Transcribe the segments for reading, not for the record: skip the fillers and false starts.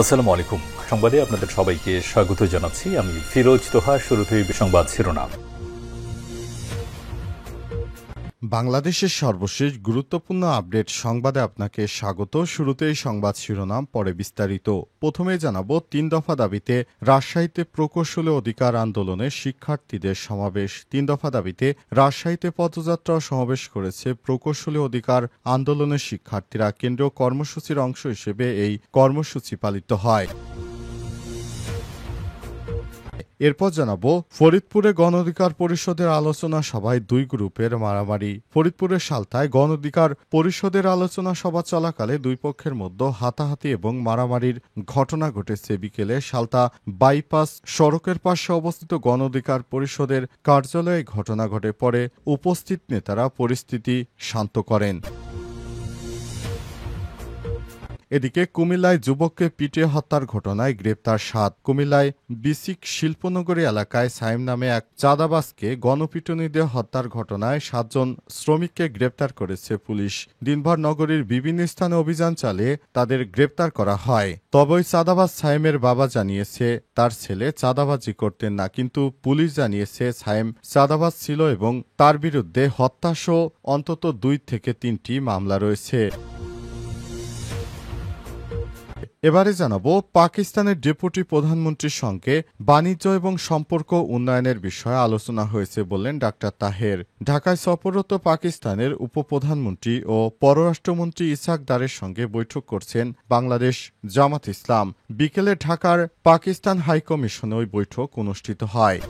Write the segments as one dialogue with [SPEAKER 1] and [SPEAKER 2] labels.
[SPEAKER 1] আসসালামু আলাইকুম। সংবাদে আপনাদের সবাইকে স্বাগত জানাচ্ছি। আমি ফিরোজ তোহা। শুরুতেই সংবাদ শিরোনাম।
[SPEAKER 2] বাংলাদেশের সর্বশেষ গুরুত্বপূর্ণ আপডেট সংবাদে আপনাকে স্বাগত। শুরুতেই সংবাদ শিরোনাম, পরে বিস্তারিত। প্রথমেই জানাবো ৩ দফা দাবিতে রাজশাহীতে প্রকৌশলী অধিকার আন্দোলনে শিক্ষার্থীদের সমাবেশ। ৩ দফা দাবিতে রাজশাহীতে পদযাত্রা সমাবেশ করেছে প্রকৌশলী অধিকার আন্দোলনের শিক্ষার্থীরা। কেন্দ্রীয় কর্মসূচির অংশ হিসেবে এই কর্মসূচি পালিত হয়। এরপর জানাবো ফরিদপুরে গণ অধিকার পরিষদের আলোচনা সভায় ২ গ্রুপের মারামারি। ফরিদপুরের সালতায় গণ অধিকার পরিষদের আলোচনা সভা চলাকালে ২ পক্ষের মধ্যে হাতাহাতি এবং মারামারির ঘটনা ঘটেছে। বিকেলে সালতা বাইপাস সড়কের পাশে অবস্থিত গণ অধিকার পরিষদের কার্যালয়ে ঘটনা ঘটে। পরে উপস্থিত নেতারা পরিস্থিতি শান্ত করেন। এদিকে কুমিল্লায় যুবককে পিটিয়ে হত্যার ঘটনায় গ্রেপ্তার ৭। কুমিল্লায় বিসিক শিল্পনগরী এলাকায় সাইম নামে এক চাঁদাবাজকে গণপিটুনি দিয়ে হত্যার ঘটনায় ৭ জন শ্রমিককে গ্রেপ্তার করেছে পুলিশ। দিনভর নগরীর বিভিন্ন স্থানে অভিযান চালিয়ে তাদের গ্রেপ্তার করা হয়। তবে ওই চাঁদাবাজ সাইমের বাবা জানিয়েছে তার ছেলে চাঁদাবাজি করতেন না, কিন্তু পুলিশ জানিয়েছে সাইম চাঁদাবাজ ছিল এবং তার বিরুদ্ধে হত্যাসহ অন্তত ২ থেকে ৩টি মামলা রয়েছে। এবারে জানাবো পাকিস্তানের ডেপুটি প্রধানমন্ত্রীর সঙ্গে বাণিজ্য এবং সম্পর্ক উন্নয়নের বিষয়ে আলোচনা হয়েছে বললেন ডাক্তার তাহের। ঢাকায় সফররত পাকিস্তানের উপপ্রধানমন্ত্রী ও পররাষ্ট্রমন্ত্রী ইসহাক দারের সঙ্গে বৈঠক করছেন বাংলাদেশ জামাত ইসলাম। বিকেলে ঢাকার পাকিস্তান হাইকমিশনে ওই বৈঠক অনুষ্ঠিত হয়।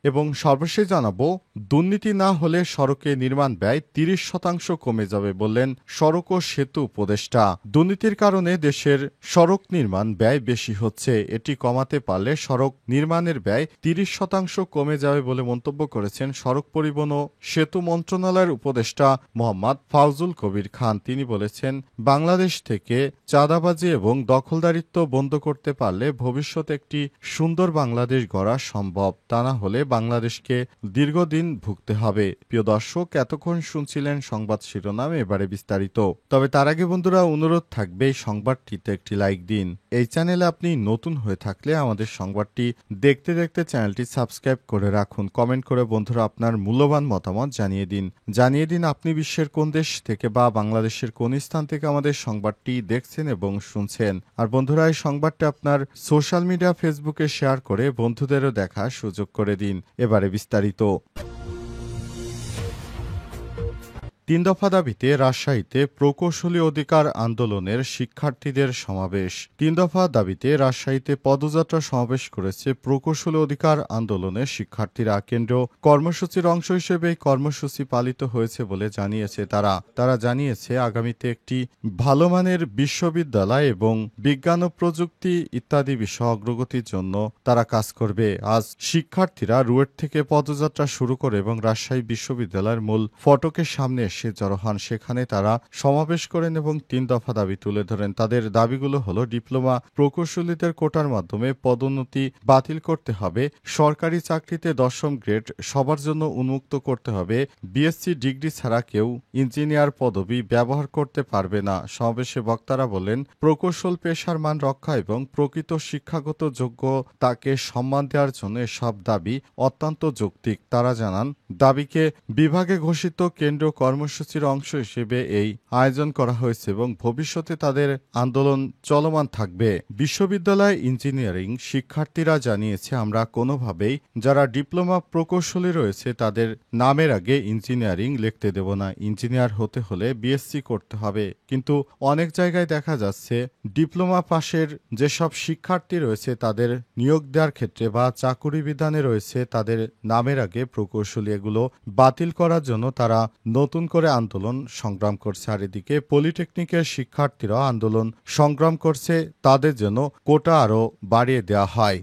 [SPEAKER 2] এবং সর্বশেষ জানাবো দুর্নীতি না হলে সড়কে নির্মাণ ব্যয় ৩০% কমে যাবে বললেন সড়ক ও সেতু উপদেষ্টা। দুর্নীতির কারণে দেশের সড়ক নির্মাণ ব্যয় বেশি হচ্ছে। এটি কমাতে পারলে সড়ক নির্মাণের ব্যয় ৩০% কমে যাবে বলে মন্তব্য করেছেন সড়ক পরিবহন ও সেতু মন্ত্রণালয়ের উপদেষ্টা মোহাম্মদ ফাউজুল কবির খান। তিনি বলেছেন, বাংলাদেশ থেকে চাঁদাবাজি এবং দখলদারিত্ব বন্ধ করতে পারলে ভবিষ্যতে একটি সুন্দর বাংলাদেশ গড়া সম্ভব। তা না হলে বাংলাদেশকে দীর্ঘদিন ভুগতে হবে। প্রিয় দর্শক, এতক্ষণ শুনছিলেন সংবাদ শিরোনাম, এবারে বিস্তারিত। তবে তার আগে বন্ধুরা, অনুরোধ থাকবে এই সংবাদটিতে একটি লাইক দিন। এই চ্যানেলে আপনি নতুন হয়ে থাকলে আমাদের সংবাদটি দেখতে দেখতে চ্যানেলটি সাবস্ক্রাইব করে রাখুন। কমেন্ট করে বন্ধুরা আপনার মূল্যবান মতামত জানিয়ে দিন আপনি বিশ্বের কোন দেশ থেকে বা বাংলাদেশের কোন স্থান থেকে আমাদের সংবাদটি দেখছেন এবং শুনছেন। আর বন্ধুরা, এই সংবাদটি আপনার সোশ্যাল মিডিয়া ফেসবুকে শেয়ার করে বন্ধুদেরও দেখার সুযোগ করে দিন। এবারে বিস্তারিত। ৩ দফা দাবিতে রাজশাহীতে প্রকৌশলী অধিকার আন্দোলনের শিক্ষার্থীদের সমাবেশ। ৩ দফা দাবিতে রাজশাহীতে পদযাত্রা সমাবেশ করেছে প্রকৌশলী অধিকার আন্দোলনের শিক্ষার্থীরা। কেন্দ্রীয় কর্মসূচির অংশ হিসেবে এই কর্মসূচি পালিত হয়েছে বলে জানিয়েছে তারা জানিয়েছে আগামীতে একটি ভালো মানের বিশ্ববিদ্যালয় এবং বিজ্ঞান ও প্রযুক্তি ইত্যাদি বিষয় অগ্রগতির জন্য তারা কাজ করবে। আজ শিক্ষার্থীরা রুয়েট থেকে পদযাত্রা শুরু করে এবং রাজশাহী বিশ্ববিদ্যালয়ের মূল ফটকের সামনে জড়ো হন। সেখানে তারা সমাবেশ করেন এবং ৩ দফা দাবি তুলে ধরেন। তাদের দাবিগুলো হলো, ডিপ্লোমা প্রকৌশলীদের কোটার মাধ্যমে পদোন্নতি বাতিল করতে হবে, সরকারি চাকরিতে ১০ম গ্রেড সবার জন্য উন্মুক্ত করতে হবে, বিএসসি ডিগ্রি ছাড়া কেউ ইঞ্জিনিয়ার পদবি ব্যবহার করতে পারবে না। সমাবেশে বক্তারা বলেন, প্রকৌশল পেশার মান রক্ষা এবং প্রকৃত শিক্ষাগত যোগ্যতাকে সম্মান দেওয়ার জন্য এসব দাবি অত্যন্ত যৌক্তিক। তারা জানান, দাবিকে বিভাগে ঘোষিত কেন্দ্রীয় কর্মসূচির অংশ হিসেবে এই আয়োজন করা হয়েছে এবং ভবিষ্যতে তাদের আন্দোলন চলমান থাকবে। বিশ্ববিদ্যালয় ইঞ্জিনিয়ারিং শিক্ষার্থীরা জানিয়েছে, আমরা কোনোভাবেই যারা ডিপ্লোমা প্রকৌশলী রয়েছে তাদের নামের আগে ইঞ্জিনিয়ারিং লিখতে দেব না। ইঞ্জিনিয়ার হতে হলে বিএসসি করতে হবে। কিন্তু অনেক জায়গায় দেখা যাচ্ছে ডিপ্লোমা পাশের যেসব শিক্ষার্থী রয়েছে তাদের নিয়োগ দেওয়ার ক্ষেত্রে বা চাকুরি বিধানে রয়েছে তাদের নামের আগে প্রকৌশলী। এগুলো বাতিল করার জন্য তারা নতুন করে আন্দোলন সংগ্রাম করছে। আর এদিকে পলিটেকনিকের শিক্ষার্থীরা আন্দোলন সংগ্রাম করছে তাদের জন্য কোটা আরও বাড়িয়ে দেওয়া হয়।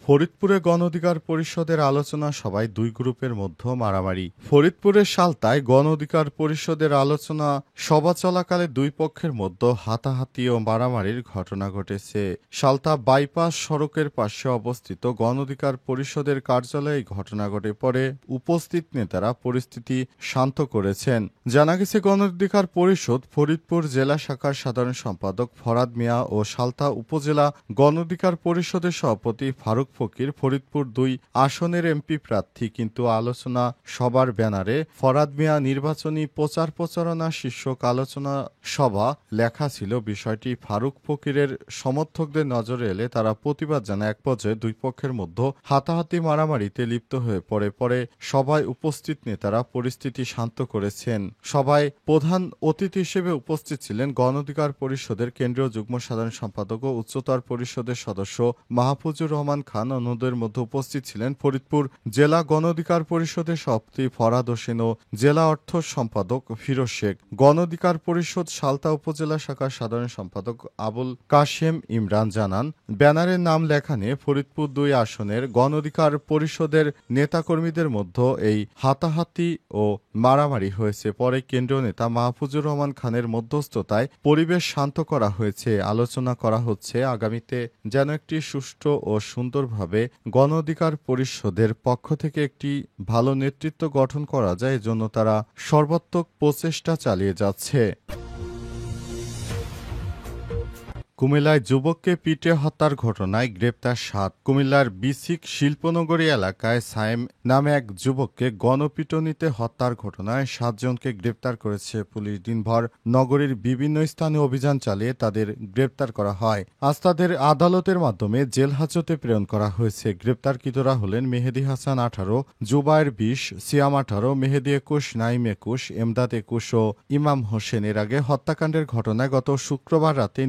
[SPEAKER 2] ফরিদপুরে গণ অধিকার পরিষদের আলোচনা সভায় দুই গ্রুপের মধ্যে মারামারি। ফরিদপুরের সালতায় গণ অধিকার পরিষদের আলোচনা সভা চলাকালে দুই পক্ষের মধ্যে হাতাহাতি ও মারামারির ঘটনা ঘটেছে। সালতা বাইপাস সড়কের পাশে অবস্থিত গণ অধিকার পরিষদের কার্যালয়ে এই ঘটনা ঘটে। পরে উপস্থিত নেতারা পরিস্থিতি শান্ত করেছেন। জানা গেছে, গণ অধিকার পরিষদ ফরিদপুর জেলা শাখার সাধারণ সম্পাদক ফরাদ মিয়া ও সালতা উপজেলা গণ অধিকার পরিষদের সভাপতি ফারুক ফকির ফরিদপুর ২ আসনের এমপি প্রার্থী। কিন্তু আলোচনা সভার ব্যানারে ফরাদ মিয়া নির্বাচনী প্রচার প্রচারণা শীর্ষক আলোচনা সভা লেখা ছিল। বিষয়টি ফারুক ফকিরের সমর্থকদের নজরে এলে তারা প্রতিবাদ জানায়। এক পর্যায়ে দুই পক্ষের মধ্যে হাতাহাতি মারামারিতে লিপ্ত হয়ে পড়ে। পরে সভায় উপস্থিত নেতারা পরিস্থিতি শান্ত করেছেন। সভায় প্রধান অতিথি হিসেবে উপস্থিত ছিলেন গণ অধিকার পরিষদের কেন্দ্রীয় যুগ্ম সাধারণ সম্পাদক ও উচ্চতর পরিষদের সদস্য মাহফুজুর রহমান খান। অন্যদের মধ্যে উপস্থিত ছিলেন ফরিদপুর জেলা গণ অধিকার পরিষদের সভাপতি ফরাদ হোসেন ও জেলা অর্থ সম্পাদক ফিরোজ শেখ। গণ অধিকার পরিষদ সালতা উপজেলা শাখার সাধারণ সম্পাদক আবুল কাশেম ইমরান জানান, ব্যানারের নাম লেখা নিয়ে ফরিদপুর ২ আসনের গণ অধিকার পরিষদের নেতাকর্মীদের মধ্যে এই হাতাহাতি ও মারামারি হয়েছে। পরে কেন্দ্রীয় নেতা মাহফুজুর রহমান খানের মধ্যস্থতায় পরিবেশ শান্ত করা হয়েছে। আলোচনা করা হচ্ছে আগামীতে যেন একটি সুষ্ঠু ও সুন্দরভাবে গণ অধিকার পরিষদের পক্ষ থেকে একটি ভালো নেতৃত্ব গঠন করা যায়, এজন্য তারা সর্বাত্মক প্রচেষ্টা চালিয়ে যাচ্ছে। কুমিল্লায় যুবককে পিটিয়ে হত্যার ঘটনায় গ্রেপ্তার ৭। কুমিল্লার বিসিক শিল্পনগরী এলাকায় সাইম নামে এক যুবককে গণপিটুনিতে হত্যার ঘটনায় ৭ জনকে গ্রেপ্তার করেছে পুলিশ। দিনভর নগরীর বিভিন্ন স্থানে অভিযান চালিয়ে তাদের গ্রেপ্তার করা হয়। আজ তাদের আদালতের মাধ্যমে জেল হাজতে প্রেরণ করা হয়েছে। গ্রেপ্তারকৃতরা হলেন মেহেদী হাসান ১৮, জুবায়ের ২০, সিয়াম ১৮, মেহেদী ২১, নাইম ২১, এমদাদ ২১ ও ইমাম হোসেন। এর আগে হত্যাকাণ্ডের ঘটনায় গত শুক্রবার রাতে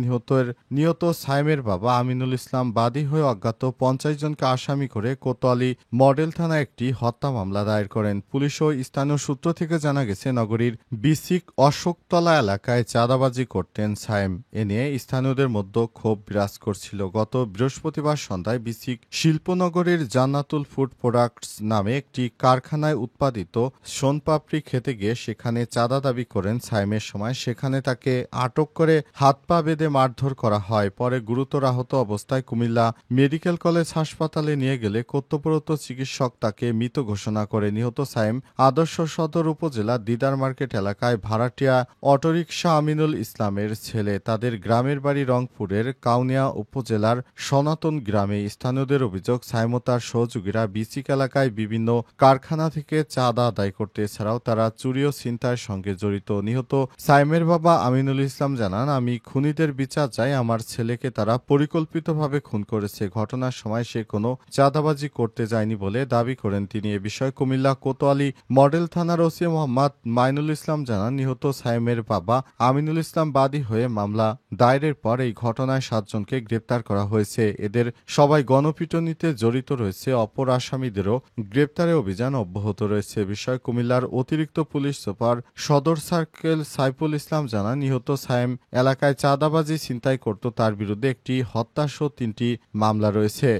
[SPEAKER 2] নিহত সাইমের বাবা আমিনুল ইসলাম বাদী হয়ে অজ্ঞাত ৫০ জনকে আসামি করে কোতোয়ালি মডেল থানায় একটি হত্যা মামলা দায়ের করেন পুলিশ। ও স্থানীয় সূত্র থেকে জানা গেছে, নগরীর বিসিক অশোকতলা এলাকায় চাঁদাবাজি করতেন সাইম। এ নিয়ে স্থানীয়দের মধ্যে ক্ষোভ বিরাজ করছিল। গত বৃহস্পতিবার সন্ধ্যায় বিসিক শিল্পনগরীর জান্নাতুল ফুড প্রোডাক্টস নামে একটি কারখানায় উৎপাদিত সোনপাপড়ি খেতে গিয়ে সেখানে চাঁদা দাবি করেন সাইমের সময়। সেখানে তাকে আটক করে হাত পা বেঁধে মারধর করা হয়। পরে গুরুতর আহত অবস্থায় কুমিল্লা মেডিকেল কলেজ হাসপাতালে নিয়ে গেলে কর্তব্যরত চিকিৎসক তাকে মৃত ঘোষণা করে। নিহত সাইম আদর্শ সদর উপজেলা দিদার মার্কেট এলাকায় ভাড়াটিয়া অটোরিকশা আমিনুল ইসলামের ছেলে। তাদের গ্রামের বাড়ি রংপুরের কাউনিয়া উপজেলার সনাতন গ্রামে। স্থানীয়দের অভিযোগ, সাইম ও তার সহযোগীরা বিসিক এলাকায় বিভিন্ন কারখানা থেকে চাঁদা আদায় করতে, এছাড়াও তারা চুরি ও ছিনতাইয়ের সঙ্গে জড়িত। নিহত সাইমের বাবা আমিনুল ইসলাম জানান, আমি খুনিদের বিচার চাই। আমার ছেলেকে তারা পরিকল্পিতভাবে খুন করেছে। ঘটনার সময় সে কোনো চাঁদাবাজি করতে যায়নি বলে দাবি করেন তিনি। এ বিষয়ে কুমিল্লা কোতোয়ালি মডেল থানার ওসি মোহাম্মদ মাইনুল ইসলাম জানান, নিহত সাইমের বাবা আমিনুল ইসলাম বাদী হয়ে মামলা দায়েরের পর এই ঘটনায় ৭ জনকে গ্রেপ্তার করা হয়েছে। এদের সবাই গণপিটুনিতে জড়িত রয়েছে। অপর আসামিদেরও গ্রেপ্তারে অভিযান অব্যাহত রয়েছে। বিষয়ে কুমিল্লার অতিরিক্ত পুলিশ সুপার সদর সার্কেল সাইফুল ইসলাম জানান, নিহত সাইম এলাকায় চাঁদাবাজি ছিনতাই করত। তার বিরুদ্ধে একটি হত্যাসহ ৩টি মামলা রয়েছে।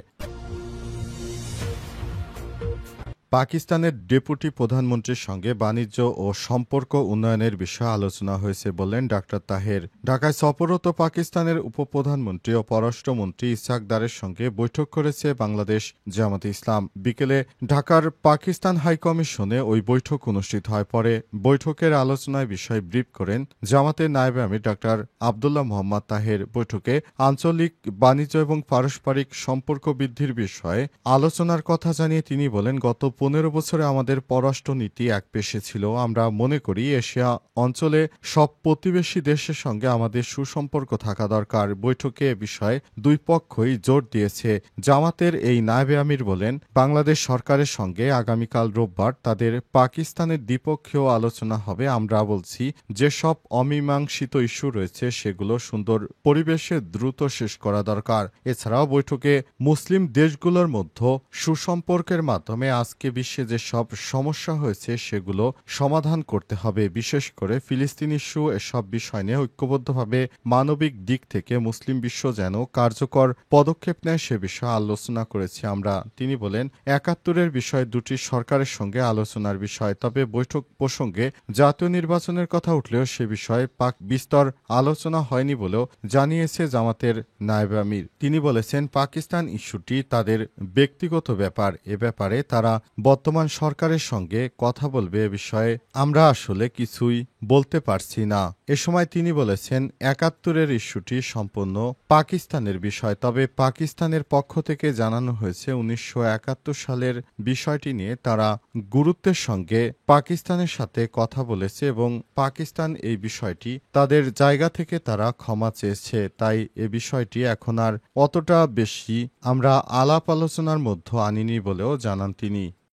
[SPEAKER 2] পাকিস্তানের ডেপুটি প্রধানমন্ত্রীর সঙ্গে বাণিজ্য ও সম্পর্ক উন্নয়নের বিষয়ে আলোচনা হয়েছে বললেন ডাক্তার তাহের। ঢাকায় সফররত পাকিস্তানের উপপ্রধানমন্ত্রী ও পররাষ্ট্রমন্ত্রী ইসহাক দারের সঙ্গে বৈঠক করেছে বাংলাদেশ জামাতে ইসলাম। বিকেলে ঢাকার পাকিস্তান হাইকমিশনে ওই বৈঠক অনুষ্ঠিত হয়। পরে বৈঠকের আলোচনায় বিষয় ব্রিফ করেন জামাতের নায়েবে আমির ডাক্তার আব্দুল্লাহ মোহাম্মদ তাহের। বৈঠকে আঞ্চলিক বাণিজ্য এবং পারস্পরিক সম্পর্ক বৃদ্ধির বিষয়ে আলোচনার কথা জানিয়ে তিনি বলেন, গত ১৫ বছরে আমাদের পররাষ্ট্রনীতি একপেশে ছিল। আমরা মনে করি এশিয়া অঞ্চলে সব প্রতিবেশী দেশের সঙ্গে আমাদের সুসম্পর্ক থাকা দরকার। বৈঠকে এ বিষয়ে দুই পক্ষই জোর দিয়েছে। জামাতের এই নায়েবে আমির বলেন, বাংলাদেশ সরকারের সঙ্গে আগামীকাল রোববার তাদের পাকিস্তানের দ্বিপক্ষীয় আলোচনা হবে। আমরা বলছি যেসব অমীমাংসিত ইস্যু রয়েছে সেগুলো সুন্দর পরিবেশে দ্রুত শেষ করা দরকার। এছাড়াও বৈঠকে মুসলিম দেশগুলোর মধ্যে সুসম্পর্কের মাধ্যমে আজকে বিশ্বে যে সব সমস্যা হয়েছে সেগুলো সমাধান করতে হবে। বিশেষ করে ফিলিস্তিন ইস্যু এসব বিষয় নিয়ে ঐক্যবদ্ধভাবে মানবিক দিক থেকে মুসলিম বিশ্ব যেন কার্যকর পদক্ষেপ নেয় সে বিষয়ে আলোচনা করেছি আমরা। তিনি বলেন, ৭১-এর বিষয় দুটি সরকারের সঙ্গে আলোচনার বিষয়, তবে বৈঠক প্রসঙ্গে জাতীয় নির্বাচনের কথা উঠলেও সে বিষয়ে পাক বিস্তর আলোচনা হয়নি বলেও জানিয়েছে জামাতের নায়েব আমির। তিনি বলেছেন, পাকিস্তান ইস্যুটি তাদের ব্যক্তিগত ব্যাপার, এ ব্যাপারে তারা বর্তমান সরকারের সঙ্গে কথা বলবে, এ বিষয়ে আমরা আসলে কিছুই বলতে পারছি না। এ সময় তিনি বলেছেন, ৭১-এর ইস্যুটি সম্পূর্ণ পাকিস্তানের বিষয়, তবে পাকিস্তানের পক্ষ থেকে জানানো হয়েছে ১৯৭১ সালের বিষয়টি নিয়ে তারা গুরুত্বের সঙ্গে পাকিস্তানের সাথে কথা বলেছে এবং পাকিস্তান এই বিষয়টি তাদের জায়গা থেকে তারা ক্ষমা চেয়েছে। তাই এ বিষয়টি এখন আর অতটা বেশি আমরা আলাপ আলোচনার মধ্যে আনিনি বলেও জানান তিনি।